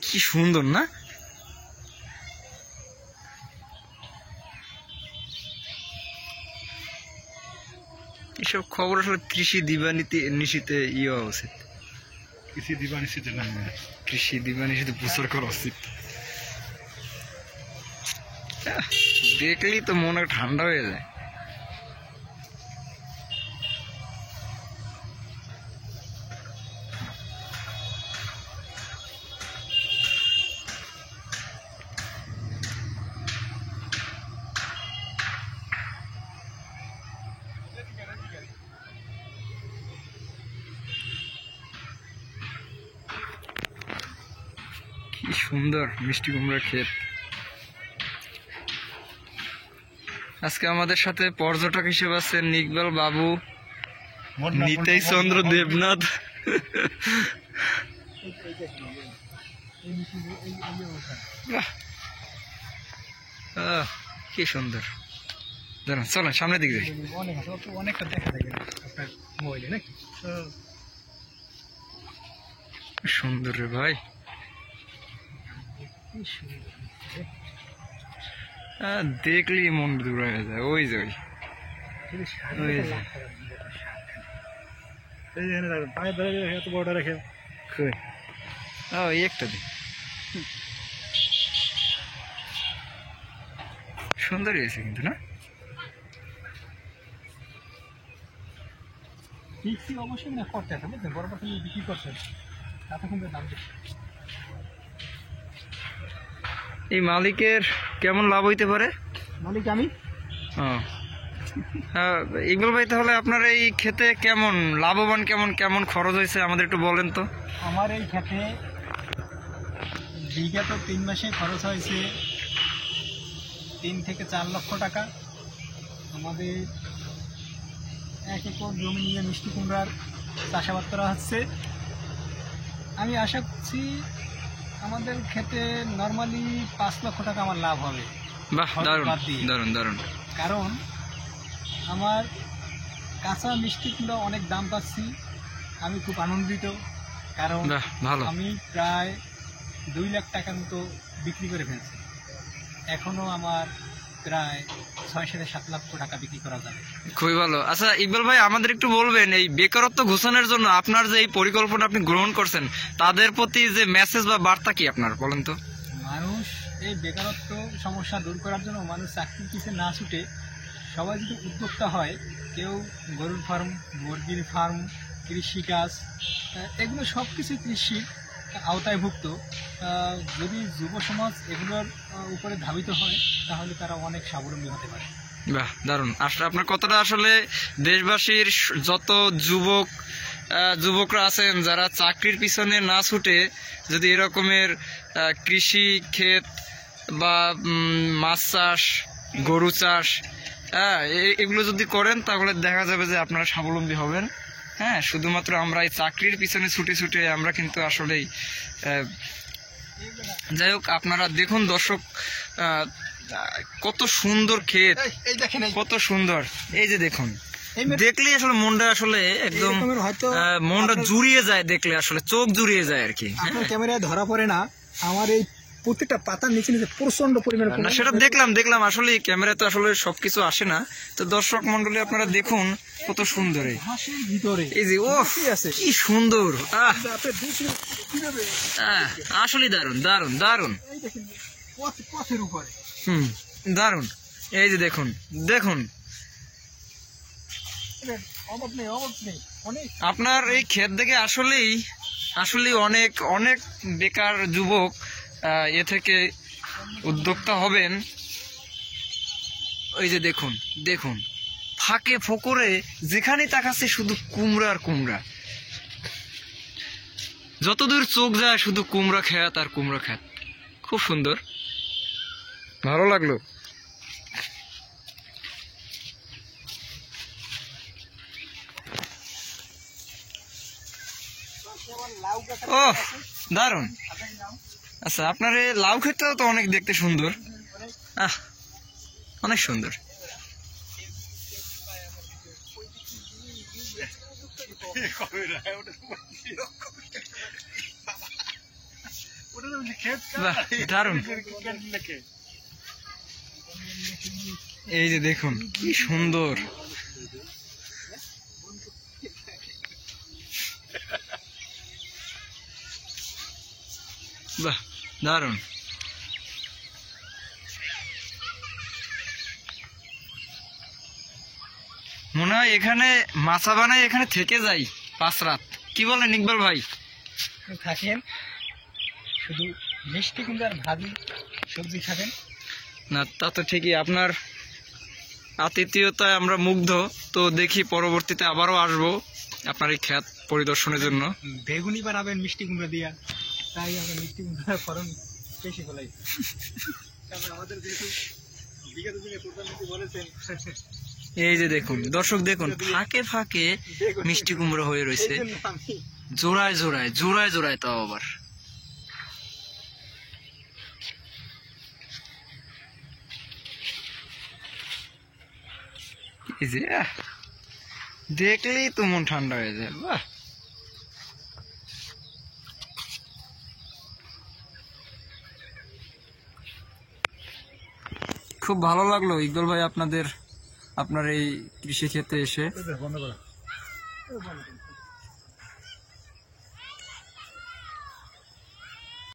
কি সুন্দর না? এসব খবর আসলে কৃষি দিবানিশিতে হওয়া উচিত। কৃষি দিবানিশিতে না, কৃষি দিবানিশিতে প্রচার করা উচিত। দেখলেই তো মনে ঠান্ডা হয়ে যায়। কি সুন্দর মিষ্টি কুমড়ার ক্ষেত। আজকে আমাদের সাথে পর্যটক হিসেবে আছেন ইকবাল বাবু, নিতাই চন্দ্র দেবনাথ। কি সুন্দর। দাঁড়ান, চলেন সামনের দিকে যাই। অনেকটা দেখা যায় আপনার মোবাইলে নাকি? সুন্দর রে ভাই। দেখলি মন দূর হয়ে যায়। ওই যে এত বড়টা রেখে একটা দিন সুন্দর হয়েছে কিন্তু না? অবশ্যই না করতে আছে বুঝলেন, বড় কথা বিক্রি করছেন তাতে কিন্তু দাম বেশি। এই মালিকের কেমন লাভ হইতে পারে? মালিক আমি। ইকবাল ভাই, তাহলে আপনার এই ক্ষেতে কেমন লাভবান, কেমন কেমন খরচ হয়েছে আমাদের একটু বলেন তো। আমার এই ক্ষেতে বিগত 3 মাসে খরচ হয়েছে 3 থেকে 4 লক্ষ টাকা। আমাদের 1 একর জমি নিয়ে মিষ্টি কুমড়ার চাষাবাদ করা হচ্ছে। আমি আশা করছি আমাদের ক্ষেতে নর্মালি 5 লক্ষ টাকা আমার লাভ হবে। বাহ, দারুণ দারুণ দারুণ। কারণ আমার কাঁচা মিষ্টি কুমড়া অনেক দাম পাচ্ছি, আমি খুব আনন্দিত। কারণ ভালো, আমি প্রায় 2 লাখ টাকার মতো বিক্রি করে ফেলছি। এখনো আমার প্রায় 6-7 লক্ষ টাকা বিক্রি করা যাবে। খুবই ভালো। আচ্ছা ইকবাল ভাই, আমাদের একটু বলবেন এই বেকারত্ব ঘোষণার জন্য আপনার যে এই পরিকল্পনা আপনি গ্রহণ করছেন, তাদের প্রতি যে মেসেজ বা বার্তা কি আপনার বলেন তো। মানুষ এই বেকারত্ব সমস্যা দূর করার জন্য মানুষ চাকরির পিছনে না ছুটে সবাই যদি উদ্যোক্তা হয়, কেউ গরুর ফার্ম, মুরগির ফার্ম, কৃষিকাজ, এগুলো সব কিছু কৃষির আওতায়ভুক্ত। যদি যুব সমাজ এগুলোর উপরে ধাবিত হয় তাহলে তারা অনেক স্বাবলম্বী হতে পারে। বাহ, দারুণ। আসলে আপনার কথাটা আসলে দেশবাসীর যত যুবকরা আছেন যারা চাকরির পিছনে না ছুটে যদি এরকমের কৃষি ক্ষেত বা মাছ চাষ, গরু চাষ, এগুলো যদি করেন তাহলে দেখা যাবে যে আপনারা স্বাবলম্বী হবেন। হ্যাঁ, শুধুমাত্র আমরা এই চাকরির পিছনে ছুটে ছুটে আমরা কিন্তু আসলেই যাই হোক। আপনারা দেখুন দর্শক, কত সুন্দর ক্ষেত, কত সুন্দর। এই যে দেখুন, দেখলে আসলে মনটা আসলে একদম মনটা জুড়িয়ে যায়, দেখলে আসলে চোখ জুড়িয়ে যায় আর কি। ক্যামেরায় ধরা পড়ে না আমার এই প্রত্যেকটা পাতার নিচে নিচে প্রচন্ড পরিমাণে না, সেটা দেখলাম আসলে ক্যামেরায় তো আসলে সবকিছু আসে না। তো দর্শক মন্ডলী আপনারা দেখুন কত সুন্দর এই যে, ও কি সুন্দর, আসলে দারুন দারুন দারুন। দারুন। এই যে দেখুন দেখুন, আপনার এই ক্ষেত দেখে আসলেই অনেক অনেক বেকার যুবক এ থেকে উদ্যোক্তা হবেন। ওই যে দেখুন দেখুন, ফাঁকে ফোকরে যেখানে তাকাচ্ছে শুধু কুমড়া আর কুমড়া, যতদূর চোখ যায় শুধু কুমড়া খেত আর কুমড়া খেত। খুব সুন্দর, ভালো লাগলো। ও দারুন। আচ্ছা, আপনার এই লাউ ক্ষেতটাও তো অনেক দেখতে সুন্দর, অনেক সুন্দর। বাহ, দারুণ। এই যে দেখুন কি সুন্দর, বাহ দারুণ। মনে হয় এখানে মাছা বানাই এখানে থেকে যাই 5 রাত, কি বলেন ইকবাল ভাই? থাকেন, শুধু মিষ্টি কুমড়ার ভাজি সবজি খাবেন। না তা তো ঠিকই, আপনার আতিথেয়তায় আমরা মুগ্ধ। তো দেখি পরবর্তীতে আবারও আসবো আপনার এই ক্ষেত পরিদর্শনের জন্য। বেগুনি বানাবেন মিষ্টি কুমড়া দিয়া, তাই আমরা মিষ্টি কুমড়ার ফলন বেশি ফলাই। আমাদের যেহেতু বিগত দিনে প্রধানমন্ত্রী বলেছেন, এই যে দেখুন দর্শক, দেখুন ফাঁকে ফাঁকে মিষ্টি কুমড়ো হয়ে রয়েছে, জোড়ায় জোড়ায় জোড়ায় জোড়ায়, তাও আবার। এই যে দেখলেই তো মন ঠান্ডা হয়ে যায়। বাহ, খুব ভালো লাগলো ইকবাল ভাই আপনার এই কৃষি ক্ষেত্রে এসে। বন্ধ করো।